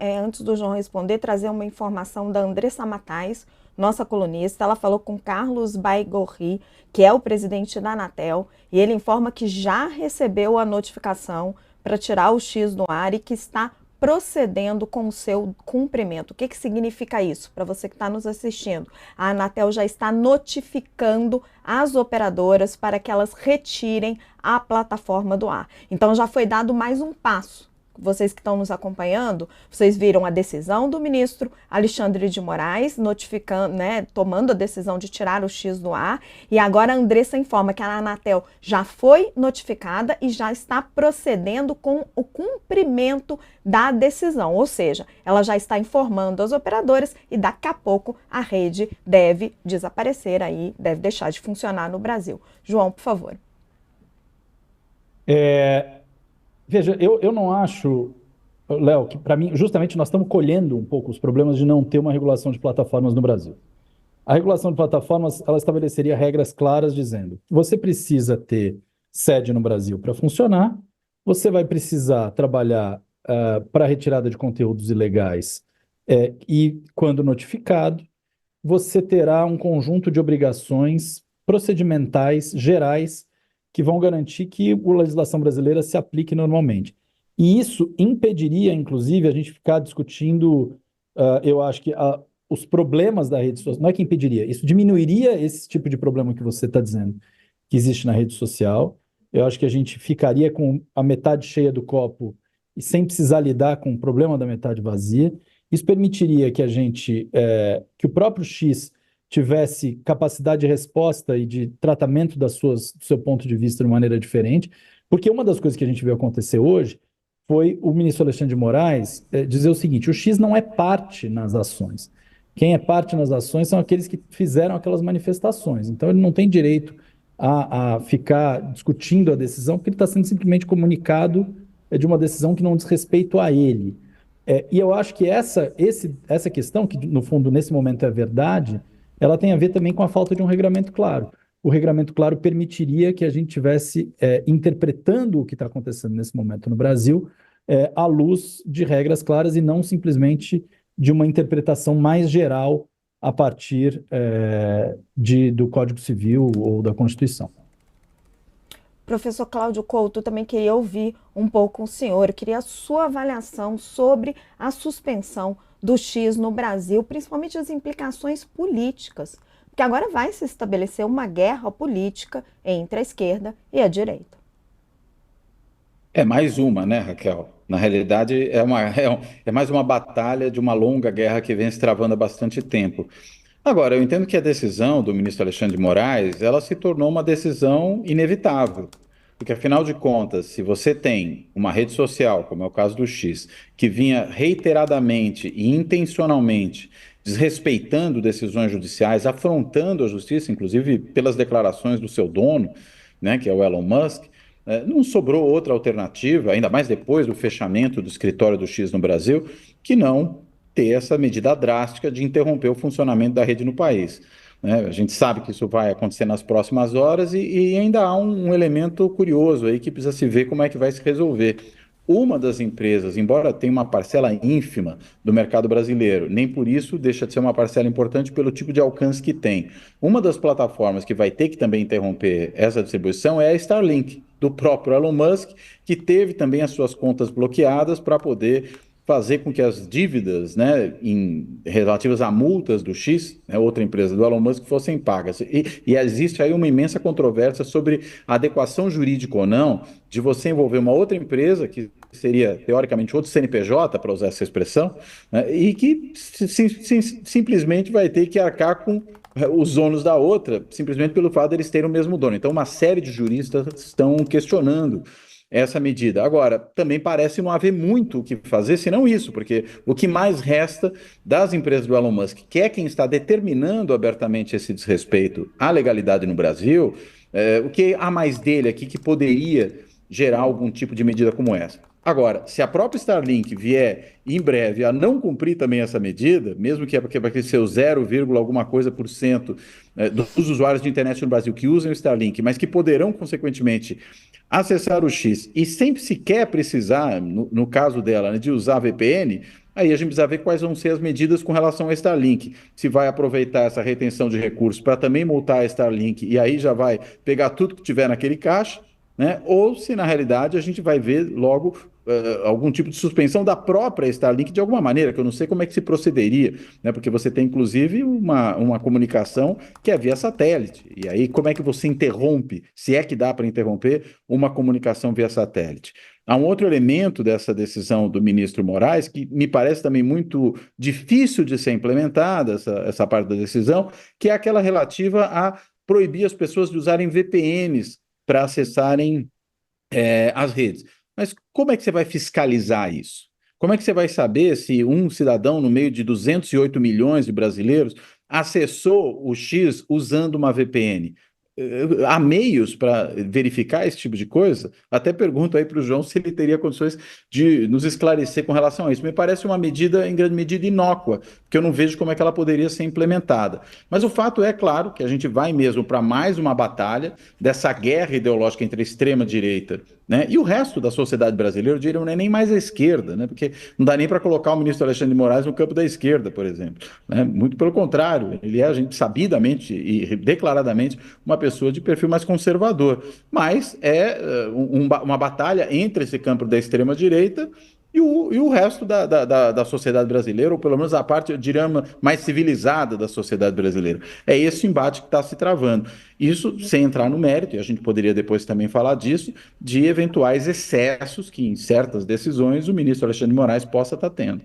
antes do João responder, trazer uma informação da Andressa Matais, nossa colunista. Ela falou com Carlos Baigorri, que é o presidente da Anatel, e ele informa que já recebeu a notificação para tirar o X do ar e que está procedendo com o seu cumprimento. O que que significa isso? Para você que está nos assistindo, a Anatel já está notificando as operadoras para que elas retirem a plataforma do ar. Então já foi dado mais um passo. Vocês que estão nos acompanhando, vocês viram a decisão do ministro Alexandre de Moraes, notificando, tomando a decisão de tirar o X do ar, e agora a Andressa informa que a Anatel já foi notificada e já está procedendo com o cumprimento da decisão, ou seja, ela já está informando as operadoras e daqui a pouco a rede deve desaparecer aí, deve deixar de funcionar no Brasil. João, por favor. Veja, eu não acho, Léo, que para mim, justamente nós estamos colhendo um pouco os problemas de não ter uma regulação de plataformas no Brasil. A regulação de plataformas, ela estabeleceria regras claras dizendo: você precisa ter sede no Brasil para funcionar, você vai precisar trabalhar para retirada de conteúdos ilegais e, quando notificado, você terá um conjunto de obrigações procedimentais gerais que vão garantir que a legislação brasileira se aplique normalmente. E isso impediria, inclusive, a gente ficar discutindo, eu acho que os problemas da rede social. Não é que impediria, isso diminuiria esse tipo de problema que você está dizendo, que existe na rede social. Eu acho que a gente ficaria com a metade cheia do copo e sem precisar lidar com o problema da metade vazia. Isso permitiria que que o próprio X tivesse capacidade de resposta e de tratamento do seu ponto de vista de maneira diferente, porque uma das coisas que a gente viu acontecer hoje foi o ministro Alexandre de Moraes dizer o seguinte: o X não é parte nas ações. Quem é parte nas ações são aqueles que fizeram aquelas manifestações. Então ele não tem direito a ficar discutindo a decisão, porque ele está sendo simplesmente comunicado de uma decisão que não diz respeito a ele. E eu acho que essa questão, que no fundo nesse momento é verdade, ela tem a ver também com a falta de um regramento claro. O regramento claro permitiria que a gente tivesse interpretando o que está acontecendo nesse momento no Brasil à luz de regras claras e não simplesmente de uma interpretação mais geral a partir do Código Civil ou da Constituição. Professor Cláudio Couto, também queria ouvir um pouco o senhor, eu queria a sua avaliação sobre a suspensão do X no Brasil, principalmente as implicações políticas, porque agora vai se estabelecer uma guerra política entre a esquerda e a direita. É mais uma, né, Raquel? Na realidade, é mais uma batalha de uma longa guerra que vem se travando há bastante tempo. Agora, eu entendo que a decisão do ministro Alexandre de Moraes, ela se tornou uma decisão inevitável. Porque, afinal de contas, se você tem uma rede social, como é o caso do X, que vinha reiteradamente e intencionalmente desrespeitando decisões judiciais, afrontando a justiça, inclusive pelas declarações do seu dono, né, que é o Elon Musk, não sobrou outra alternativa, ainda mais depois do fechamento do escritório do X no Brasil, que não ter essa medida drástica de interromper o funcionamento da rede no país. A gente sabe que isso vai acontecer nas próximas horas e ainda há um elemento curioso aí que precisa se ver como é que vai se resolver. Uma das empresas, embora tenha uma parcela ínfima do mercado brasileiro, nem por isso deixa de ser uma parcela importante pelo tipo de alcance que tem. Uma das plataformas que vai ter que também interromper essa distribuição é a Starlink, do próprio Elon Musk, que teve também as suas contas bloqueadas para poder fazer com que as dívidas, relativas a multas do X, outra empresa do Elon Musk, fossem pagas. E existe aí uma imensa controvérsia sobre a adequação jurídica ou não de você envolver uma outra empresa, que seria, teoricamente, outro CNPJ, para usar essa expressão, e que simplesmente vai ter que arcar com os ônus da outra, simplesmente pelo fato de eles terem o mesmo dono. Então, uma série de juristas estão questionando essa medida. Agora, também parece não haver muito o que fazer, senão isso, porque o que mais resta das empresas do Elon Musk, que é quem está determinando abertamente esse desrespeito à legalidade no Brasil, o que há mais dele aqui que poderia gerar algum tipo de medida como essa? Agora, se a própria Starlink vier em breve a não cumprir também essa medida, mesmo que vai ser o 0, alguma coisa por cento dos usuários de internet no Brasil que usem o Starlink, mas que poderão, consequentemente, acessar o X e sem sequer precisar, no caso dela, de usar VPN, Aí a gente precisa ver quais vão ser as medidas com relação a Starlink. Se vai aproveitar essa retenção de recursos para também multar a Starlink e aí já vai pegar tudo que tiver naquele caixa, né? Ou se na realidade a gente vai ver logo algum tipo de suspensão da própria Starlink de alguma maneira, que eu não sei como é que se procederia, né? Porque você tem inclusive uma comunicação que é via satélite. E aí como é que você interrompe, se é que dá para interromper, uma comunicação via satélite? Há um outro elemento dessa decisão do ministro Moraes que me parece também muito difícil de ser implementada, essa parte da decisão, que é aquela relativa a proibir as pessoas de usarem VPNs para acessarem as redes. Mas como é que você vai fiscalizar isso? Como é que você vai saber se um cidadão, no meio de 208 milhões de brasileiros, acessou o X usando uma VPN? Há meios para verificar esse tipo de coisa? Até pergunto aí para o João se ele teria condições de nos esclarecer com relação a isso. Me parece uma medida, em grande medida, inócua, que eu não vejo como é que ela poderia ser implementada. Mas o fato é, claro, que a gente vai mesmo para mais uma batalha dessa guerra ideológica entre a extrema-direita, né, e o resto da sociedade brasileira. Eu diria, não é nem mais a esquerda, né, porque não dá nem para colocar o ministro Alexandre de Moraes no campo da esquerda, por exemplo. Né, muito pelo contrário, ele é, a gente sabidamente e declaradamente, uma pessoa de perfil mais conservador. Mas é uma batalha entre esse campo da extrema-direita e o resto da sociedade brasileira, ou pelo menos a parte, eu diria, mais civilizada da sociedade brasileira. É esse embate que está se travando. Isso sem entrar no mérito, e a gente poderia depois também falar disso, de eventuais excessos que, em certas decisões, o ministro Alexandre de Moraes possa estar tendo.